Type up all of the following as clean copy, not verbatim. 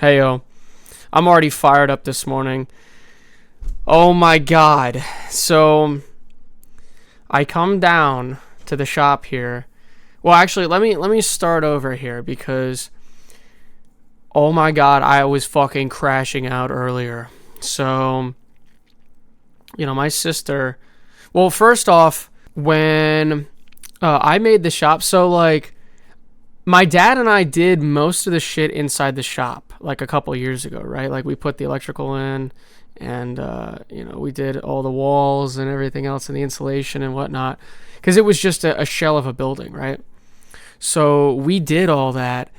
Hey yo, I'm already fired up this morning. Oh my god. So I come down to the shop here. Well, actually, let me start over here because oh my god, I was fucking crashing out earlier. So, my sister, well, first off, when I made the shop, so like my dad and I did most of the shit inside the shop like a couple years ago, right? Like we put the electrical in and, we did all the walls and everything else and the insulation and whatnot because it was just a shell of a building, right? So we did all that.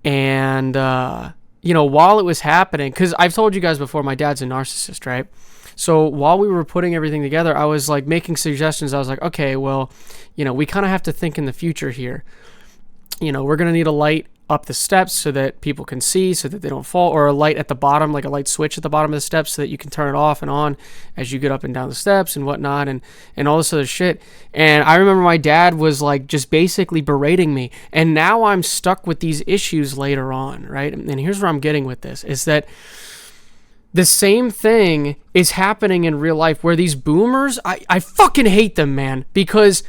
And, while it was happening, because I've told you guys before, my dad's a narcissist, right? So while we were putting everything together, I was like making suggestions. I was like, okay, well, we kind of have to think in the future here. We're going to need a light up the steps so that people can see so that they don't fall, or a light at the bottom, like a light switch at the bottom of the steps so that you can turn it off and on as you get up and down the steps and whatnot and all this other shit. And I remember my dad was like just basically berating me. And now I'm stuck with these issues later on, right? And here's where I'm getting with this is that the same thing is happening in real life where these boomers, I fucking hate them, man, because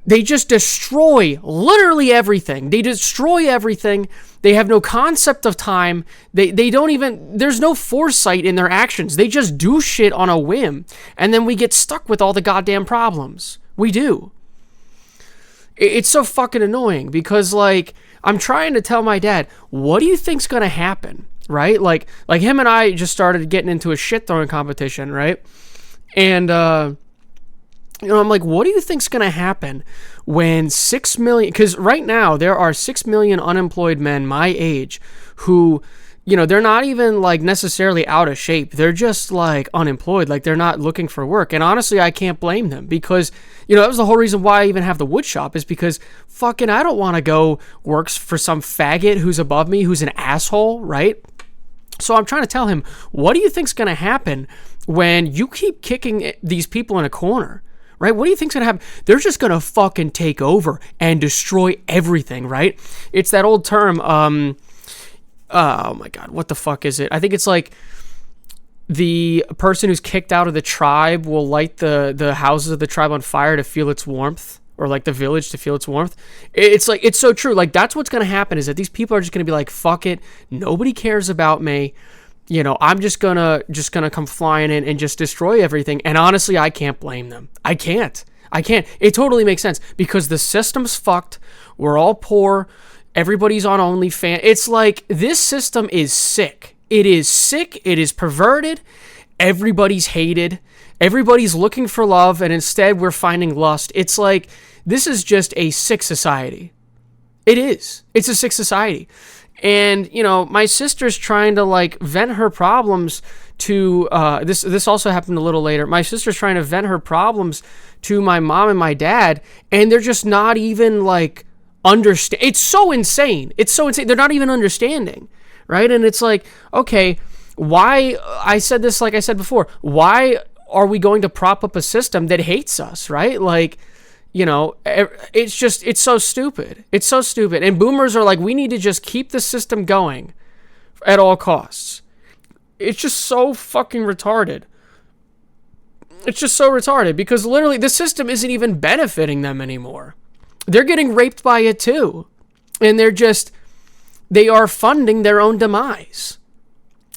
they just destroy literally everything. They destroy everything. They have no concept of time. They don't even, there's no foresight in their actions. They just do shit on a whim. And then we get stuck with all the goddamn problems. We do. It's so fucking annoying because like, I'm trying to tell my dad, what do you think's going to happen? Right? Like him and I just started getting into a shit throwing competition, right? And, I'm like, what do you think's going to happen when 6 million, because right now there are 6 million unemployed men my age who, they're not even like necessarily out of shape. They're just like unemployed. Like they're not looking for work. And honestly, I can't blame them because, that was the whole reason why I even have the wood shop is because fucking I don't want to go work for some faggot who's above me, who's an asshole, right? So I'm trying to tell him, what do you think's going to happen when you keep kicking these people in a corner? Right? What do you think's going to happen? They're just going to fucking take over and destroy everything, right? It's that old term, oh my God, what the fuck is it? I think it's like the person who's kicked out of the tribe will light the houses of the tribe on fire to feel its warmth, or like the village to feel its warmth. It's like, it's so true. Like that's what's going to happen is that these people are just going to be like, fuck it. Nobody cares about me. I'm just gonna come flying in and just destroy everything. And honestly, I can't blame them. I can't. It totally makes sense because the system's fucked. We're all poor. Everybody's on OnlyFans. It's like this system is sick. It is sick. It is perverted. Everybody's hated. Everybody's looking for love, and instead we're finding lust. It's like this is just a sick society. It is. It's a sick society. And, my sister's trying to like vent her problems to, this also happened a little later. My sister's trying to vent her problems to my mom and my dad, and they're just not even like understand. It's so insane. They're not even understanding. Right. And it's like, okay, why, I said this, like I said before, why are we going to prop up a system that hates us? Right. Like, it's so stupid. It's so stupid. And boomers are like, we need to just keep the system going at all costs. It's just so fucking retarded. It's just so retarded because literally the system isn't even benefiting them anymore. They're getting raped by it too. And they are funding their own demise.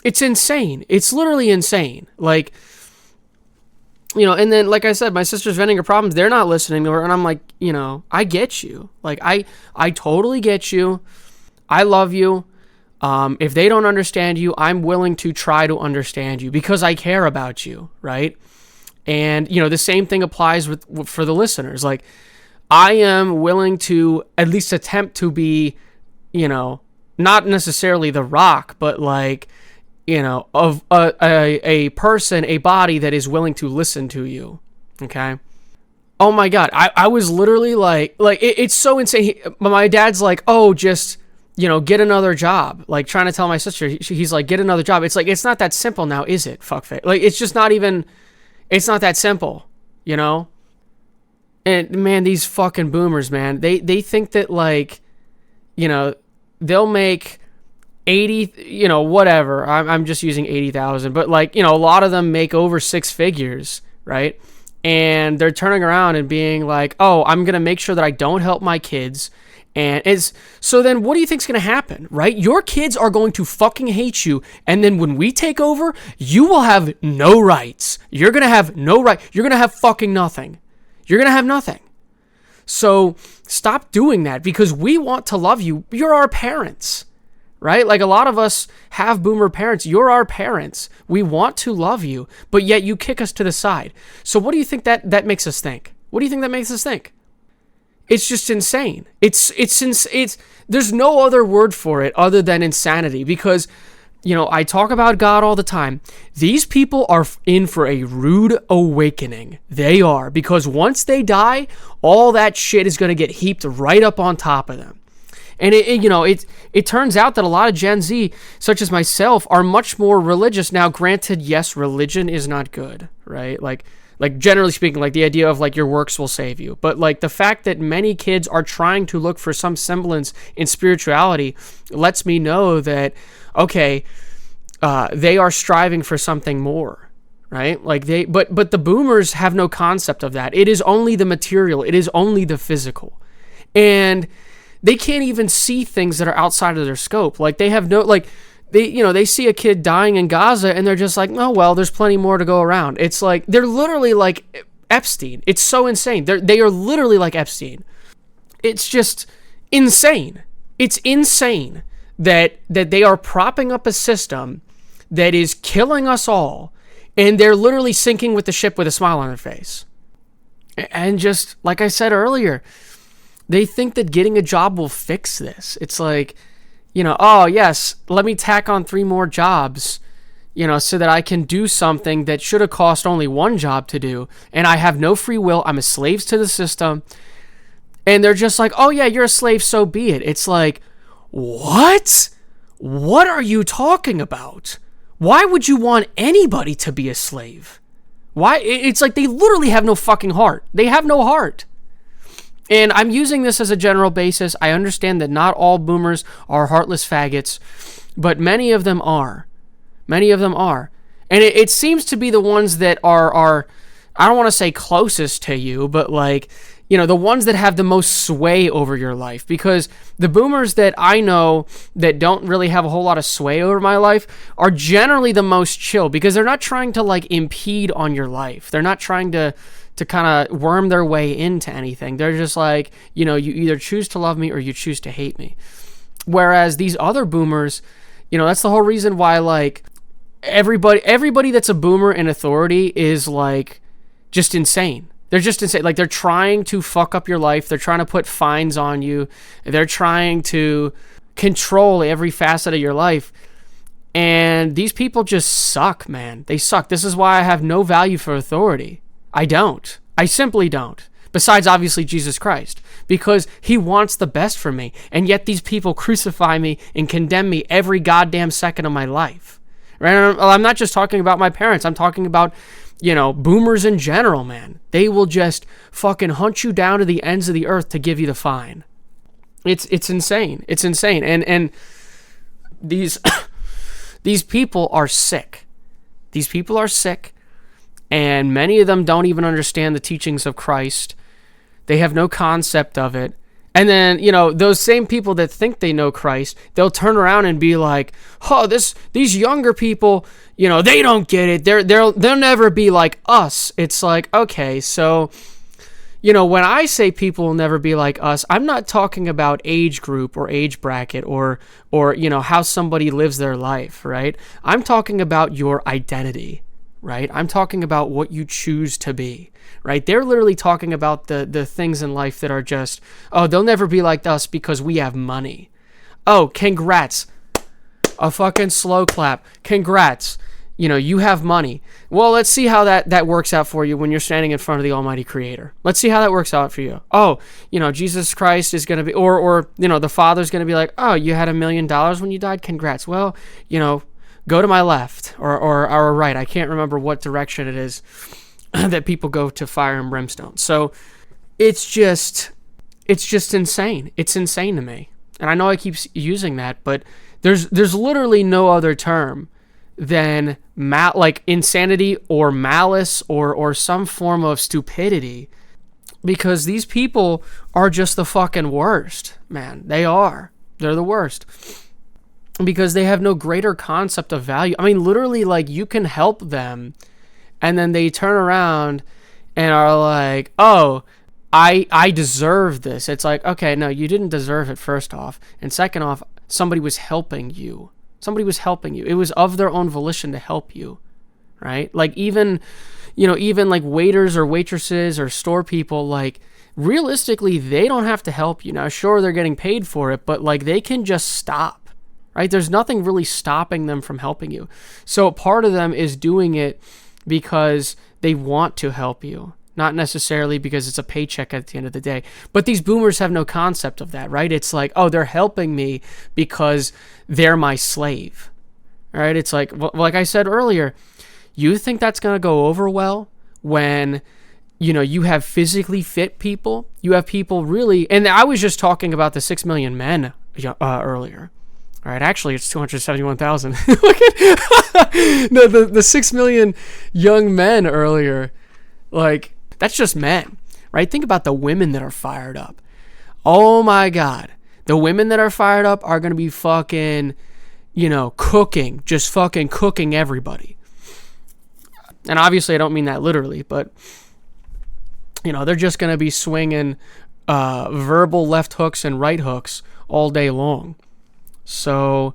It's insane. It's literally insane. Like, and then, like I said, my sister's venting her problems. They're not listening to her. And I'm like, I get you. Like, I totally get you. I love you. If they don't understand you, I'm willing to try to understand you because I care about you, right? And, the same thing applies for the listeners. Like, I am willing to at least attempt to be, not necessarily the Rock, but like, of a person, a body that is willing to listen to you. Okay. Oh my God. I was literally like it's so insane. My dad's like, oh, just, get another job. Like trying to tell my sister, he's like, get another job. It's like, it's not that simple now, is it? Fuckface. Like, it's just not even, it's not that simple, And man, these fucking boomers, man, they think that like, they'll make 80, whatever. I'm just using 80,000, but like, a lot of them make over six figures, right? And they're turning around and being like, oh, I'm going to make sure that I don't help my kids. So then what do you think's going to happen, right? Your kids are going to fucking hate you. And then when we take over, you will have no rights. You're going to have no right. You're going to have fucking nothing. You're going to have nothing. So stop doing that because we want to love you. You're our parents, right? Like a lot of us have boomer parents. You're our parents. We want to love you, but yet you kick us to the side. So what do you think that makes us think? What do you think that makes us think? It's just insane. It's there's no other word for it other than insanity because, I talk about God all the time. These people are in for a rude awakening. They are, because once they die, all that shit is going to get heaped right up on top of them. And it turns out that a lot of Gen Z, such as myself, are much more religious. Now, granted, yes, religion is not good, right? Like generally speaking, like the idea of like your works will save you. But like the fact that many kids are trying to look for some semblance in spirituality lets me know that, okay, they are striving for something more, right? Like but the boomers have no concept of that. It is only the material. It is only the physical. And they can't even see things that are outside of their scope. Like they have no, like, they see a kid dying in Gaza and they're just like, oh, well, there's plenty more to go around. It's like, they're literally like Epstein. It's so insane. They are literally like Epstein. It's just insane. It's insane that they are propping up a system that is killing us all, and they're literally sinking with the ship with a smile on their face. And just, like I said earlier, they think that getting a job will fix this. It's like, oh, yes, let me tack on 3 more jobs, so that I can do something that should have cost only one job to do. And I have no free will. I'm a slave to the system. And they're just like, oh, yeah, you're a slave, so be it. It's like, what? What are you talking about? Why would you want anybody to be a slave? Why? It's like they literally have no fucking heart. They have no heart. And I'm using this as a general basis. I understand that not all boomers are heartless faggots, but many of them are. Many of them are. And it seems to be the ones that are I don't want to say closest to you, but like, the ones that have the most sway over your life. Because the boomers that I know that don't really have a whole lot of sway over my life are generally the most chill because they're not trying to like impede on your life. They're not trying to kind of worm their way into anything. They're just like, you either choose to love me or you choose to hate me. Whereas these other boomers, that's the whole reason why like everybody that's a boomer in authority is like just insane. They're just insane. Like they're trying to fuck up your life. They're trying to put fines on you. They're trying to control every facet of your life. And these people just suck, man. They suck. This is why I have no value for authority. I don't. I simply don't. Besides, obviously, Jesus Christ. Because he wants the best for me. And yet these people crucify me and condemn me every goddamn second of my life. Right? I'm not just talking about my parents. I'm talking about, boomers in general, man. They will just fucking hunt you down to the ends of the earth to give you the fine. It's insane. It's insane. And these these people are sick. These people are sick. And many of them don't even understand the teachings of Christ. They have no concept of it. And then, those same people that think they know Christ, they'll turn around and be like, oh, these younger people, they don't get it. They'll never be like us. It's like, okay, so, when I say people will never be like us, I'm not talking about age group or age bracket or how somebody lives their life, right? I'm talking about your identity. Right? I'm talking about what you choose to be, right? They're literally talking about the things in life that are just, oh, they'll never be like us because we have money. Oh, congrats. A fucking slow clap. Congrats. You have money. Well, let's see how that works out for you when you're standing in front of the Almighty Creator. Let's see how that works out for you. Oh, Jesus Christ is going to be, or the Father's going to be like, oh, you had $1 million when you died? Congrats. Well, go to my left or right. I can't remember what direction it is that people go to fire and brimstone. So it's just insane. It's insane to me. And I know I keep using that, but There's literally no other term than like insanity or malice or some form of stupidity, because these people are just the fucking worst, man. They are. They're the worst. Because they have no greater concept of value. I mean, literally, like, you can help them, and then they turn around and are like, oh, I deserve this. It's like, okay, no, you didn't deserve it, first off. And second off, somebody was helping you. Somebody was helping you. It was of their own volition to help you, right? Like, even like waiters or waitresses or store people, like, realistically, they don't have to help you. Now, sure, they're getting paid for it, but, like, they can just stop. Right? There's nothing really stopping them from helping you. So part of them is doing it because they want to help you, not necessarily because it's a paycheck at the end of the day. But these boomers have no concept of that, right? It's like, oh, they're helping me because they're my slave. All right? It's like, well, like I said earlier, you think that's going to go over well when, you have physically fit people? You have people really, and I was just talking about the 6 million men earlier. All right, actually, it's 271,000. Look at no, the 6 million young men earlier. Like, that's just men, right? Think about the women that are fired up. Oh my God, the women that are fired up are gonna be fucking, cooking, just fucking cooking everybody. And obviously, I don't mean that literally, but they're just gonna be swinging verbal left hooks and right hooks all day long. So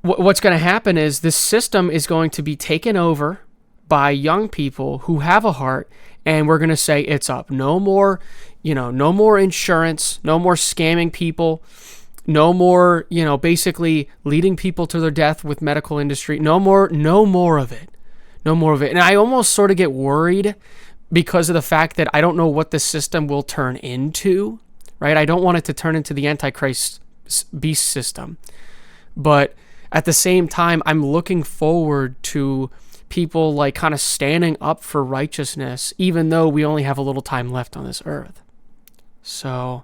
what's going to happen is this system is going to be taken over by young people who have a heart, and we're going to say it's up. No more, no more insurance, no more scamming people, no more, basically leading people to their death with medical industry. No more of it. No more of it. And I almost sort of get worried because of the fact that I don't know what the system will turn into, right? I don't want it to turn into the Antichrist beast system, but at the same time, I'm looking forward to people like kind of standing up for righteousness, even though we only have a little time left on this earth. So,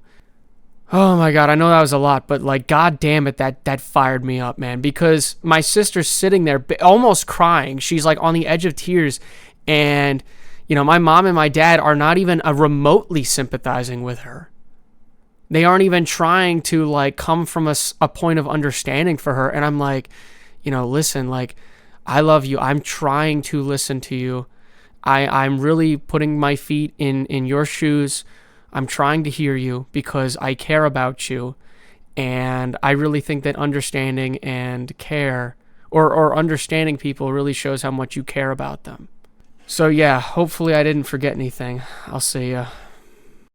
oh my God, I know that was a lot, but like, God damn it, that fired me up, man, because my sister's sitting there almost crying. She's like on the edge of tears, and my mom and my dad are not even remotely sympathizing with her. They aren't even trying to like come from a point of understanding for her. And I'm like, listen, like, I love you. I'm trying to listen to you. I'm really putting my feet in your shoes. I'm trying to hear you because I care about you. And I really think that understanding and care or understanding people really shows how much you care about them. So yeah, hopefully I didn't forget anything. I'll see ya.